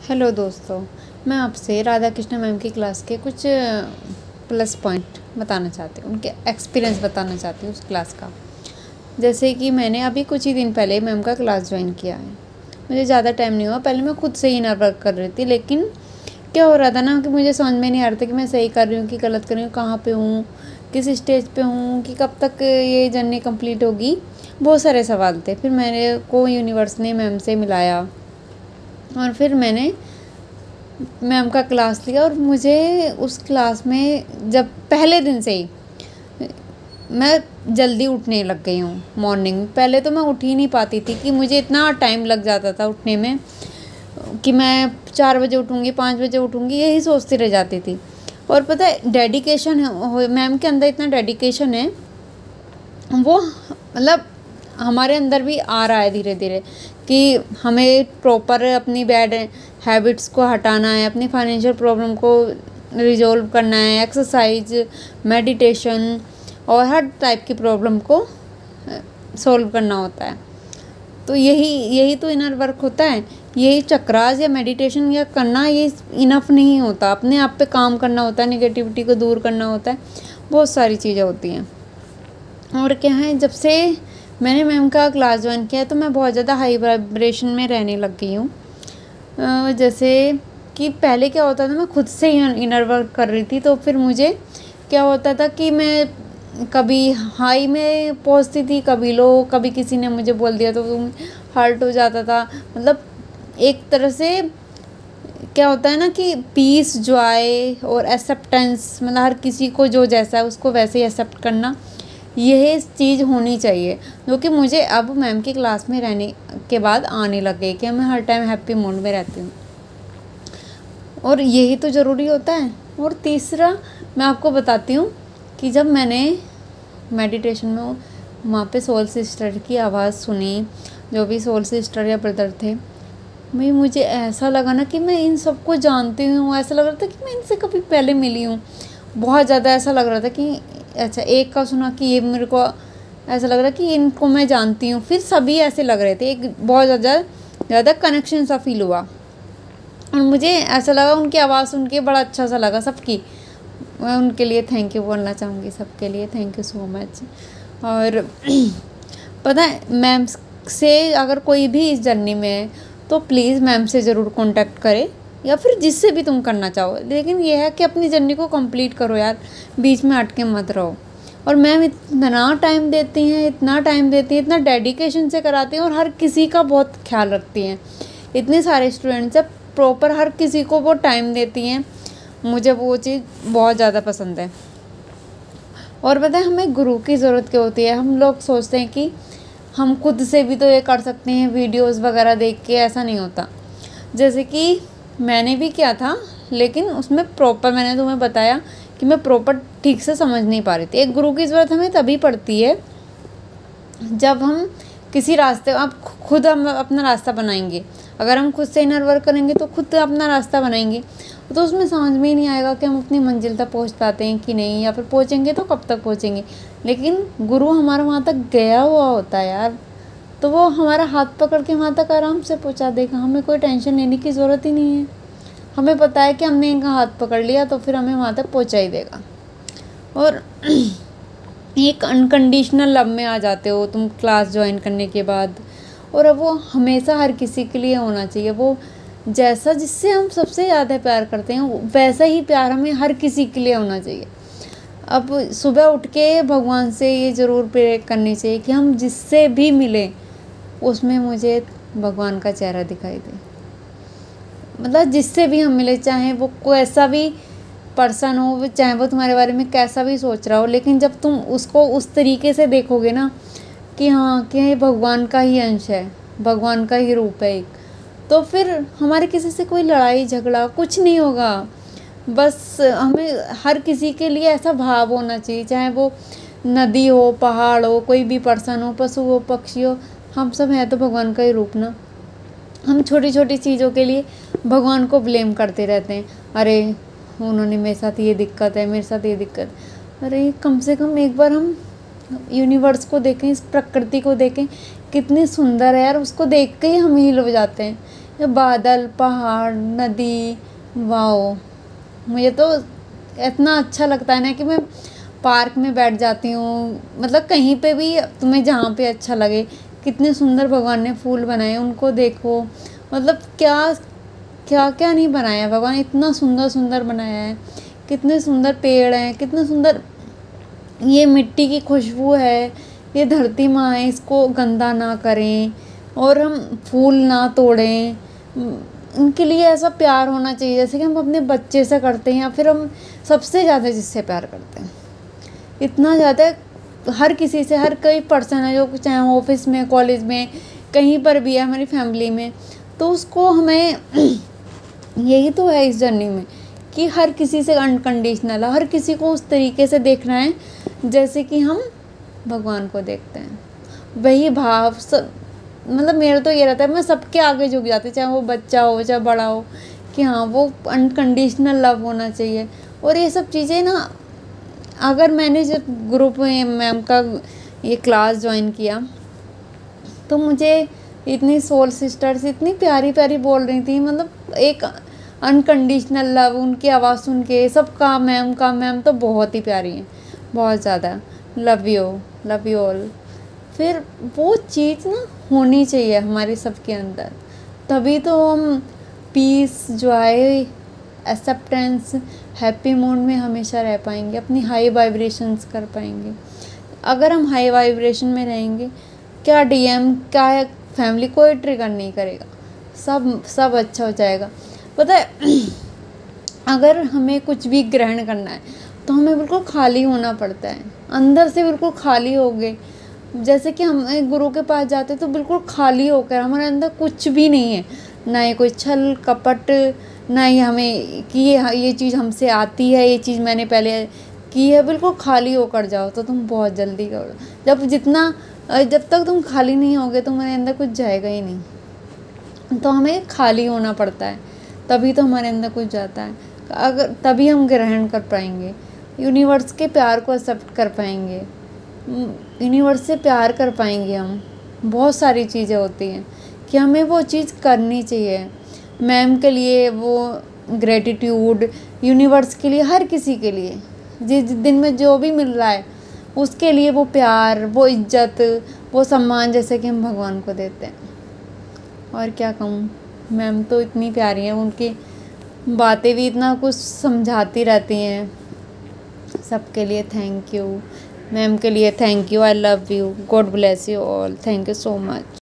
Hello दोस्तों, मैं आपसे राधा कृष्ण मैम की क्लास के कुछ प्लस पॉइंट बताना चाहती हूँ, उनके एक्सपीरियंस बताना चाहती हूँ उस क्लास का। जैसे कि मैंने अभी कुछ ही दिन पहले मैम का क्लास ज्वाइन किया है। मुझे ज़्यादा टाइम नहीं हुआ, पहले मैं खुद से ही इनर वर्क कर रही थी, लेकिन क्या हो रहा था ना कि मुझे समझ में नहीं आ रहा था कि मैं सही कर रही हूँ कि गलत कर रही हूँ, कहाँ पर हूँ, किस स्टेज पर हूँ, कि कब तक ये जर्नी कम्प्लीट होगी। बहुत सारे सवाल थे। फिर मेरे को यूनिवर्स ने मैम से मिलाया और फिर मैंने मैम का क्लास लिया। और मुझे उस क्लास में जब पहले दिन से ही मैं जल्दी उठने लग गई हूँ। मॉर्निंग में पहले तो मैं उठ ही नहीं पाती थी, कि मुझे इतना टाइम लग जाता था उठने में कि मैं 4 बजे उठूँगी, 5 बजे उठूँगी, यही सोचती रह जाती थी। और पता है, डेडिकेशन है मैम के अंदर, इतना डेडिकेशन है, वो मतलब हमारे अंदर भी आ रहा है धीरे धीरे, कि हमें प्रॉपर अपनी बैड हैबिट्स को हटाना है, अपनी फाइनेंशियल प्रॉब्लम को रिजॉल्व करना है, एक्सरसाइज, मेडिटेशन और हर टाइप की प्रॉब्लम को सॉल्व करना होता है। तो यही तो इनर वर्क होता है। यही चक्रास या मेडिटेशन या करना, ये इनफ नहीं होता। अपने आप पे काम करना होता है, नेगेटिविटी को दूर करना होता है, बहुत सारी चीज़ें होती हैं। और क्या है, जब से मैंने मैम का क्लास ज्वाइन किया तो मैं बहुत ज़्यादा हाई वाइब्रेशन में रहने लग गई हूँ। जैसे कि पहले क्या होता था, मैं खुद से ही इनर वर्क कर रही थी, तो फिर मुझे क्या होता था कि मैं कभी हाई में पहुँचती थी, कभी लो, कभी किसी ने मुझे बोल दिया तो हर्ट हो जाता था। मतलब एक तरह से क्या होता है ना कि पीस, जॉय और एक्सेप्टेंस, मतलब हर किसी को जो जैसा है उसको वैसे ही एक्सेप्ट करना, यह चीज़ होनी चाहिए, जो कि मुझे अब मैम की क्लास में रहने के बाद आने लग गई, कि मैं हर टाइम हैप्पी मूड में रहती हूँ। और यही तो ज़रूरी होता है। और तीसरा मैं आपको बताती हूँ कि जब मैंने मेडिटेशन में वहाँ पे सोल सिस्टर की आवाज़ सुनी, जो भी सोल सिस्टर या ब्रदर थे, मुझे ऐसा लगा ना कि मैं इन सबको जानती हूँ। ऐसा लग रहा था कि मैं इनसे कभी पहले मिली हूँ। बहुत ज़्यादा ऐसा लग रहा था कि अच्छा, एक का सुना कि ये मेरे को ऐसा लग रहा कि इनको मैं जानती हूँ। फिर सभी ऐसे लग रहे थे, एक बहुत ज़्यादा कनेक्शन सा फील हुआ। और मुझे ऐसा लगा, उनकी आवाज़ सुन के बड़ा अच्छा सा लगा सबकी। मैं उनके लिए थैंक यू बोलना चाहूँगी, सबके लिए थैंक यू सो मच। और पता है, मैम से अगर कोई भी इस जर्नी में है तो प्लीज़ मैम से ज़रूर कांटेक्ट करें, या फिर जिससे भी तुम करना चाहो। लेकिन यह है कि अपनी जर्नी को कंप्लीट करो यार, बीच में अटके मत रहो। और मैम इतना टाइम देती हैं, इतना डेडिकेशन से कराती हैं, और हर किसी का बहुत ख्याल रखती हैं। इतने सारे स्टूडेंट्स हैं, प्रॉपर हर किसी को वो टाइम देती हैं। मुझे वो चीज़ बहुत ज़्यादा पसंद है। और पता है, हमें गुरु की ज़रूरत क्या होती है। हम लोग सोचते हैं कि हम खुद से भी तो ये कर सकते हैं, वीडियोस वगैरह देख के। ऐसा नहीं होता। जैसे कि मैंने भी किया था, लेकिन उसमें प्रॉपर, मैंने तुम्हें बताया कि मैं प्रॉपर ठीक से समझ नहीं पा रही थी। एक गुरु की ज़रूरत हमें तभी पड़ती है जब हम किसी रास्ते, आप खुद हम अपना रास्ता बनाएंगे। अगर हम खुद से इनर वर्क करेंगे तो खुद अपना रास्ता बनाएंगे, तो उसमें समझ में ही नहीं आएगा कि हम अपनी मंजिल तक पहुंच पाते हैं कि नहीं, या फिर पहुंचेंगे तो कब तक पहुंचेंगे। लेकिन गुरु हमारा वहाँ तक गया हुआ होता है यार, तो वो हमारा हाथ पकड़ के वहाँ तक आराम से पहुँचा देगा। हमें कोई टेंशन लेने की ज़रूरत ही नहीं है। हमें पता है कि हमने इनका हाथ पकड़ लिया तो फिर हमें वहाँ तक पहुँचा ही देगा। और एक अनकंडीशनल लव में आ जाते हो तुम क्लास ज्वाइन करने के बाद। और अब वो हमेशा हर किसी के लिए होना चाहिए। वो जैसा, जिससे हम सबसे ज़्यादा प्यार करते हैं, वैसा ही प्यार हमें हर किसी के लिए होना चाहिए। अब सुबह उठ के भगवान से ये ज़रूर प्रे करनी चाहिए कि हम जिससे भी मिले उसमें मुझे भगवान का चेहरा दिखाई दे। मतलब जिससे भी हम मिले, चाहे वो कोई ऐसा भी पर्सन हो, चाहे वो तुम्हारे बारे में कैसा भी सोच रहा हो, लेकिन जब तुम उसको उस तरीके से देखोगे ना कि हाँ, कि ये भगवान का ही अंश है, भगवान का ही रूप है एक, तो फिर हमारे किसी से कोई लड़ाई झगड़ा कुछ नहीं होगा। बस हमें हर किसी के लिए ऐसा भाव होना चाहिए, चाहे वो नदी हो, पहाड़ हो, कोई भी पर्सन हो, पशु हो, पक्षी हो, हम सब हैं तो भगवान का ही रूप ना। हम छोटी छोटी चीज़ों के लिए भगवान को ब्लेम करते रहते हैं। अरे उन्होंने, मेरे साथ ये दिक्कत है, मेरे साथ ये दिक्कत। अरे कम से कम एक बार हम यूनिवर्स को देखें, इस प्रकृति को देखें, कितनी सुंदर है यार। उसको देख के ही हम हील हो जाते हैं। ये बादल, पहाड़, नदी, वाओ! मुझे तो इतना अच्छा लगता है ना कि मैं पार्क में बैठ जाती हूँ, मतलब कहीं पे भी तुम्हें जहाँ पे अच्छा लगे। कितने सुंदर भगवान ने फूल बनाए हैं, उनको देखो। मतलब क्या क्या क्या नहीं बनाया, भगवान इतना सुंदर सुंदर बनाया है। कितने सुंदर पेड़ हैं, कितने सुंदर ये मिट्टी की खुशबू है। ये धरती माँ है, इसको गंदा ना करें और हम फूल ना तोड़ें। इनके लिए ऐसा प्यार होना चाहिए जैसे कि हम अपने बच्चे से करते हैं, या फिर हम सबसे ज़्यादा जिससे प्यार करते हैं। इतना ज़्यादा हर किसी से, हर कोई पर्सन है जो चाहे ऑफिस में, कॉलेज में, कहीं पर भी है हमारी फैमिली में, तो उसको हमें यही तो है इस जर्नी में कि हर किसी से अनकंडीशनल, हर किसी को उस तरीके से देखना है जैसे कि हम भगवान को देखते हैं। वही भाव सब, मतलब मेरा तो ये रहता है, मैं सबके आगे झुक जाती, चाहे वो बच्चा हो चाहे बड़ा हो, कि हाँ वो अनकंडीशनल लव होना चाहिए। और ये सब चीज़ें ना, अगर मैंने जब ग्रुप में मैम का ये क्लास ज्वाइन किया तो मुझे इतनी सोल सिस्टर्स इतनी प्यारी प्यारी बोल रही थी, मतलब एक अनकंडीशनल लव, उनकी आवाज़ सुन के सबका, मैम तो बहुत ही प्यारी हैं, बहुत ज़्यादा। Love you all. फिर वो चीज़ ना होनी चाहिए हमारे सबके अंदर, तभी तो हम peace, joy, acceptance, happy mood में हमेशा रह पाएंगे, अपनी हाई वाइब्रेशंस कर पाएंगे। अगर हम हाई वाइब्रेशन में रहेंगे, क्या डीएम, क्या फैमिली, कोई ट्रिगर नहीं करेगा, सब अच्छा हो जाएगा। पता है अगर हमें कुछ भी ग्रहण करना है तो हमें बिल्कुल खाली होना पड़ता है, अंदर से बिल्कुल खाली हो गए। जैसे कि हम एक गुरु के पास जाते तो बिल्कुल खाली होकर, हमारे अंदर कुछ भी नहीं है, ना ही कोई छल कपट, ना ही हमें कि ये चीज़ हमसे आती है, ये चीज़ मैंने पहले की है। बिल्कुल खाली होकर जाओ तो तुम बहुत जल्दी करो। जब तक तुम खाली नहीं होगे तुम्हारे अंदर कुछ जाएगा ही नहीं। तो हमें खाली होना पड़ता है, तभी तो हमारे अंदर कुछ जाता है। अगर तभी हम ग्रहण कर पाएंगे, यूनिवर्स के प्यार को एक्सेप्ट कर पाएंगे, यूनिवर्स से प्यार कर पाएंगे हम। बहुत सारी चीज़ें होती हैं कि हमें वो चीज़ करनी चाहिए। मैम के लिए वो ग्रेटिट्यूड, यूनिवर्स के लिए, हर किसी के लिए जिस दिन में जो भी मिल रहा है उसके लिए वो प्यार, वो इज्जत, वो सम्मान जैसे कि हम भगवान को देते हैं। और क्या कहूँ, मैम तो इतनी प्यारी हैं, उनकी बातें भी इतना कुछ समझाती रहती हैं। सबके लिए थैंक यू, मैम के लिए thank you, I love you, God bless you all, thank you so much.